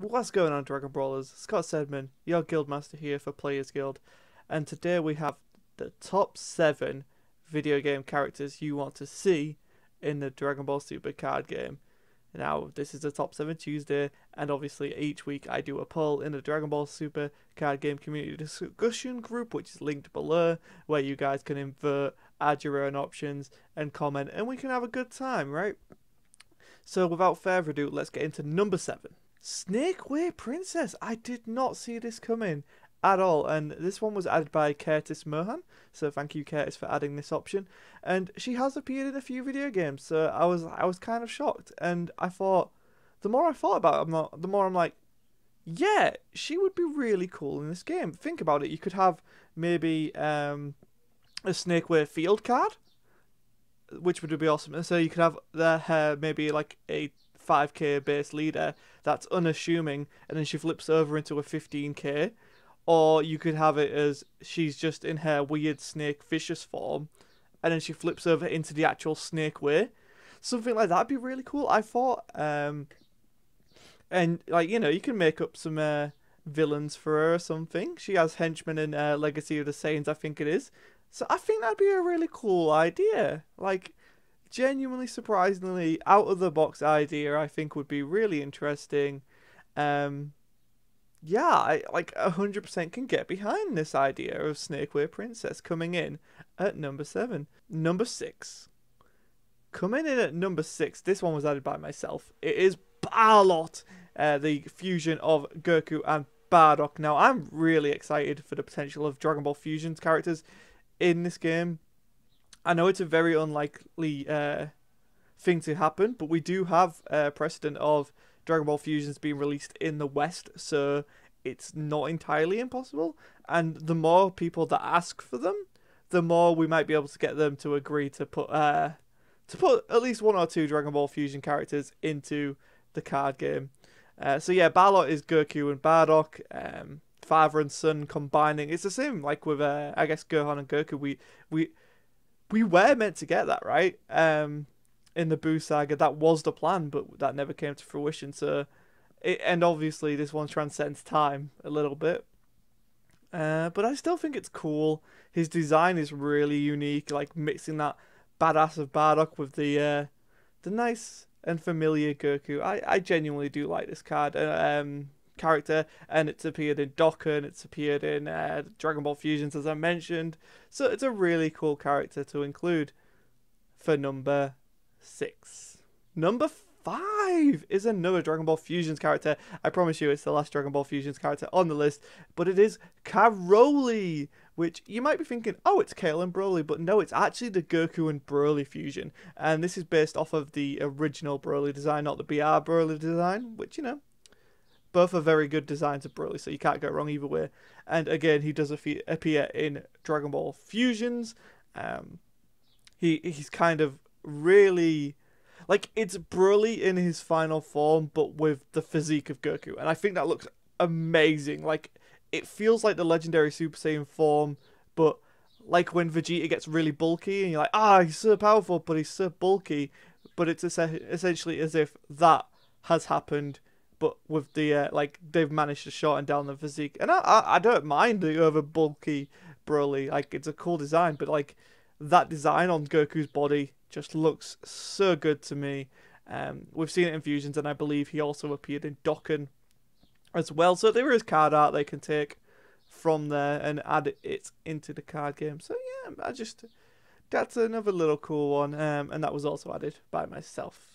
What's going on, Dragon Brawlers? Scott Sedman, your Guildmaster here for Players Guild, and today we have the top 7 video game characters you want to see in the Dragon Ball Super card game. Now, this is the top 7 Tuesday, and obviously each week I do a poll in the Dragon Ball Super card game community discussion group, which is linked below, where you guys can invert, add your own options, and comment, and we can have a good time, right? So without further ado, let's get into number 7. Snake Way Princess. I did not see this coming at all, and this one was added by Curtis Mohan, so thank you, Curtis, for adding this option. And she has appeared in a few video games, so I was kind of shocked, and I thought, the more I thought about it, the more I'm like, yeah, she would be really cool in this game. Think about it, you could have maybe a Snake Way field card, which would be awesome. So you could have her maybe like a 5k base leader that's unassuming, and then she flips over into a 15k, or you could have it as she's just in her weird snake vicious form, and then she flips over into the actual Snake Way. Something like that'd be really cool, I thought. And like, you know, you can make up some villains for her or something. She has henchmen in Legacy of the Saiyans, I think it is. So I think that'd be a really cool idea. Like, genuinely, surprisingly, out of the box idea, I think would be really interesting. Yeah, I like 100% can get behind this idea of Snake Way Princess coming in at number 7. Number 6. Coming in at number 6, this one was added by myself. It is Shallot, the fusion of Goku and Bardock. Now, I'm really excited for the potential of Dragon Ball Fusion's characters in this game. I know it's a very unlikely thing to happen, but we do have precedent of Dragon Ball Fusions being released in the West, so it's not entirely impossible. And the more people that ask for them, the more we might be able to get them to agree to put at least 1 or 2 Dragon Ball Fusion characters into the card game. So yeah, Shallot is Goku and Bardock, father and son combining. It's the same like with I guess Gohan and Goku. We were meant to get that, right? In the Buu saga, that was the plan, but that never came to fruition. So, and obviously this one transcends time a little bit. But I still think it's cool. His design is really unique, like mixing that badass of Bardock with the nice and familiar Goku. I genuinely do like this card. Character, and it's appeared in Dokkan, it's appeared in Dragon Ball Fusions, as I mentioned, so it's a really cool character to include for number 6. Number 5 is another Dragon Ball Fusions character. I promise you it's the last Dragon Ball Fusions character on the list, but it is Broly, which you might be thinking, oh, it's Kale and Broly, but no, it's actually the Goku and Broly fusion, and this is based off of the original Broly design, not the BR Broly design, which, you know, both are very good designs of Broly, so you can't go wrong either way. And again, he does appear in Dragon Ball Fusions. He's kind of really, like, it's Broly in his final form, but with the physique of Goku, and I think that looks amazing. Like, it feels like the legendary Super Saiyan form, but like when Vegeta gets really bulky, and you're like, he's so powerful, but he's so bulky. But it's essentially as if that has happened, but with the like they've managed to shorten down the physique, and I don't mind the over bulky Broly. Like, it's a cool design, but like that design on Goku's body just looks so good to me. We've seen it in Fusions, and I believe he also appeared in Dokkan as well. So there is card art they can take from there and add it into the card game. So yeah, that's another little cool one, and that was also added by myself.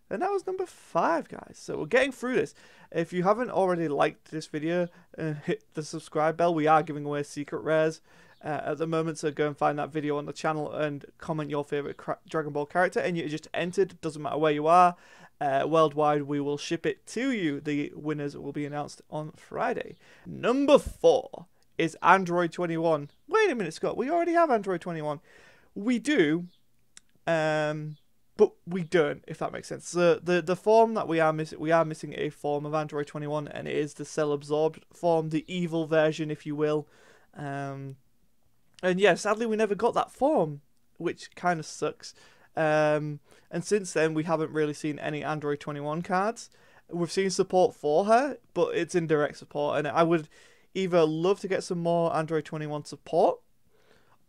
And that was number 5, guys. So we're getting through this. If you haven't already liked this video, hit the subscribe bell. We are giving away secret rares at the moment, so go and find that video on the channel and comment your favourite Dragon Ball character, and you just entered. Doesn't matter where you are. Worldwide, we will ship it to you. The winners will be announced on Friday. Number 4 is Android 21. Wait a minute, Scott. We already have Android 21. We do. But we don't, if that makes sense. The form that we are missing a form of Android 21, and it is the cell-absorbed form, the evil version, if you will. And yeah, sadly we never got that form, which kind of sucks. And since then we haven't really seen any Android 21 cards. We've seen support for her, but it's indirect support, and I would either love to get some more Android 21 support,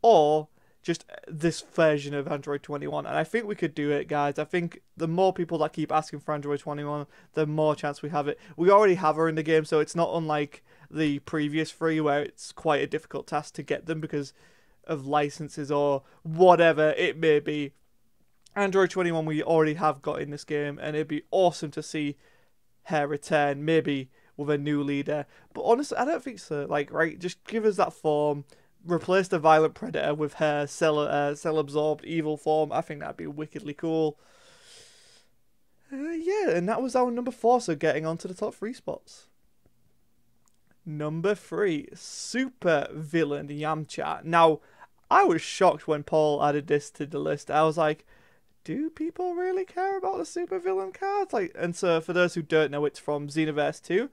or just this version of Android 21. And I think we could do it, guys. I think the more people that keep asking for Android 21, the more chance we have it. We already have her in the game, so it's not unlike the previous 3 where it's quite a difficult task to get them because of licenses or whatever it may be. Android 21 we already have got in this game, and it'd be awesome to see her return, maybe with a new leader. But honestly, I don't think so. Like, right, just give us that form, replace the Violent Predator with her cell-absorbed evil form. I think that'd be wickedly cool. Yeah, and that was our number 4, so getting on to the top 3 spots. Number 3, Super Villain Yamcha. Now, I was shocked when Paul added this to the list. I was like, do people really care about the super villain cards? Like, and so for those who don't know, it's from Xenoverse 2,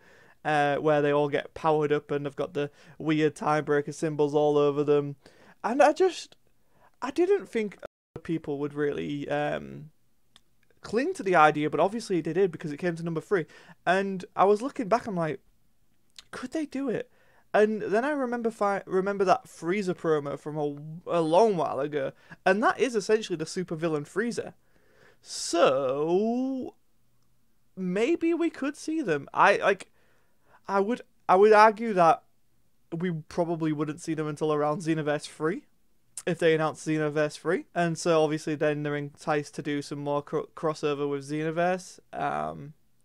where they all get powered up and they've got the weird timebreaker symbols all over them. And I didn't think people would really cling to the idea, but obviously they did because it came to number 3. And I was looking back, I'm like, could they do it? And then I remember that Frieza promo from a long while ago, and that is essentially the supervillain Frieza. So maybe we could see them. I would argue that we probably wouldn't see them until around Xenoverse 3, if they announce Xenoverse 3. And so obviously then they're enticed to do some more crossover with Xenoverse,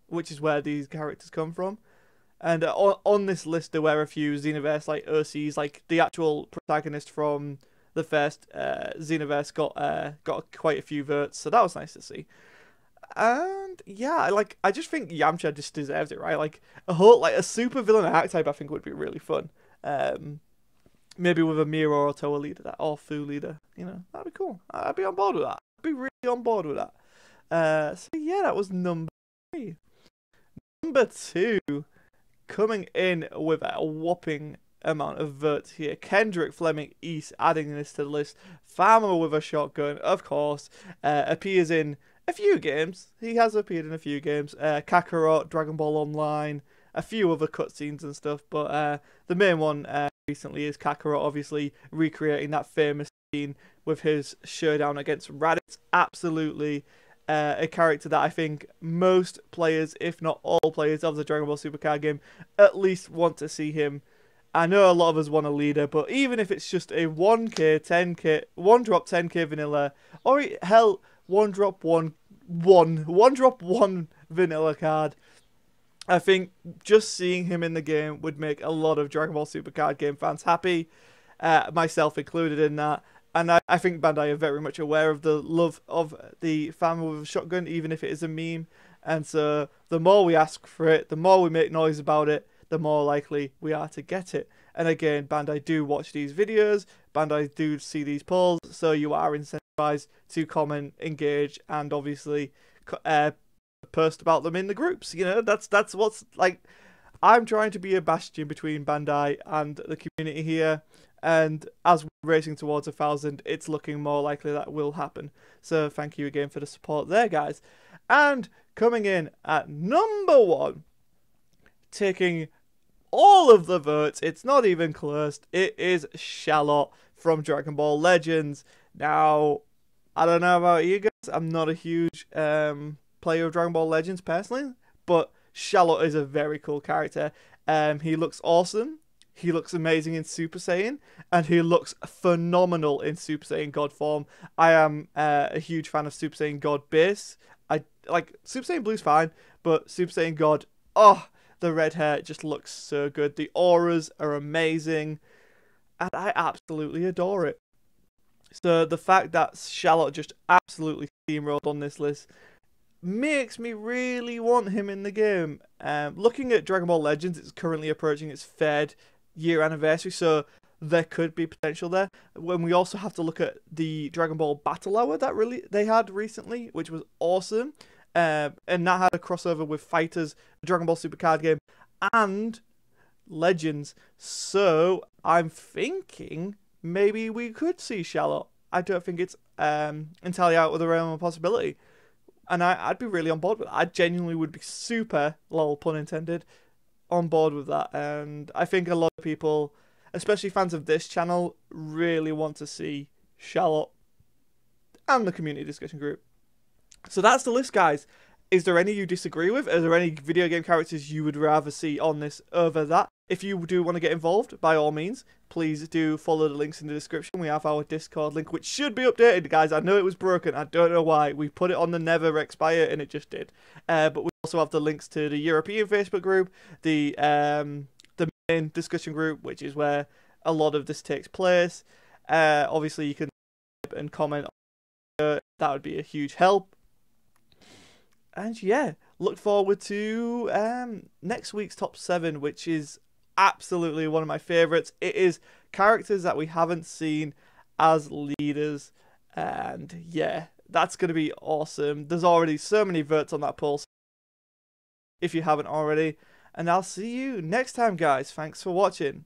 which is where these characters come from. And on this list there were a few Xenoverse like OCs, like the actual protagonist from the first Xenoverse got quite a few votes, so that was nice to see. And yeah, I just think Yamcha just deserves it, right? Like a super villain archetype I think would be really fun. Maybe with a Mira or Toa leader, or Fu leader, that'd be cool. I'd be on board with that. I'd be really on board with that. So yeah, that was number 3. Number 2. Coming in with a whopping amount of votes here. Kendrick Fleming East adding this to the list. Farmer with a shotgun, of course, appears in a few games. He has appeared in a few games. Kakarot, Dragon Ball Online, a few other cutscenes and stuff. But the main one recently is Kakarot, obviously recreating that famous scene with his showdown against Raditz. Absolutely. A character that I think most players, if not all players of the Dragon Ball Super card game, at least want to see him. I know a lot of us want a leader, but even if it's just a 1k, 10k, 1-drop 10k vanilla, or hell, 1-drop 1 vanilla card, I think just seeing him in the game would make a lot of Dragon Ball Super card game fans happy, myself included in that. And I think Bandai are very much aware of the love of the family with a shotgun, even if it is a meme. And so the more we ask for it, the more we make noise about it, the more likely we are to get it. And again, Bandai do watch these videos, Bandai do see these polls, so you are incentivized to comment, engage, and obviously post about them in the groups. That's what's like. I'm trying to be a bastion between Bandai and the community here. And as we're racing towards 1,000, it's looking more likely that will happen. So thank you again for the support there, guys. And coming in at number 1, taking all of the votes, it's not even close, it is Shallot from Dragon Ball Legends. Now, I don't know about you guys, I'm not a huge player of Dragon Ball Legends personally, but Shallot is a very cool character. He looks awesome. He looks amazing in Super Saiyan, and he looks phenomenal in Super Saiyan God form. I am a huge fan of Super Saiyan God base. I like Super Saiyan Blue's fine, but Super Saiyan God, the red hair just looks so good. The auras are amazing, and I absolutely adore it. So the fact that Shallot just absolutely steamrolled on this list makes me really want him in the game. Looking at Dragon Ball Legends, it's currently approaching its 3rd year anniversary, so there could be potential there. When we also have to look at the Dragon Ball Battle Hour that they had recently, which was awesome, and that had a crossover with Fighters, the Dragon Ball Super card game, and Legends. So I'm thinking maybe we could see Shallot. I don't think it's entirely out of the realm of possibility. And I'd be really on board with that. I genuinely would be super, lol, pun intended, on board with that. And I think a lot of people, especially fans of this channel, really want to see Shallot and the community discussion group. So that's the list, guys. Is there any you disagree with? Are there any video game characters you would rather see on this over that? If you do want to get involved, by all means, please do follow the links in the description. We have our Discord link, which should be updated, guys. I know it was broken. I don't know why. We put it on the never expire, and it just did. But we also have the links to the European Facebook group, the main discussion group, which is where a lot of this takes place. Obviously, you can type and comment. That would be a huge help. And yeah, look forward to next week's top 7, which is absolutely one of my favorites. It is characters that we haven't seen as leaders, and yeah, that's going to be awesome. There's already so many votes on that poll if you haven't already, and I'll see you next time, guys. Thanks for watching.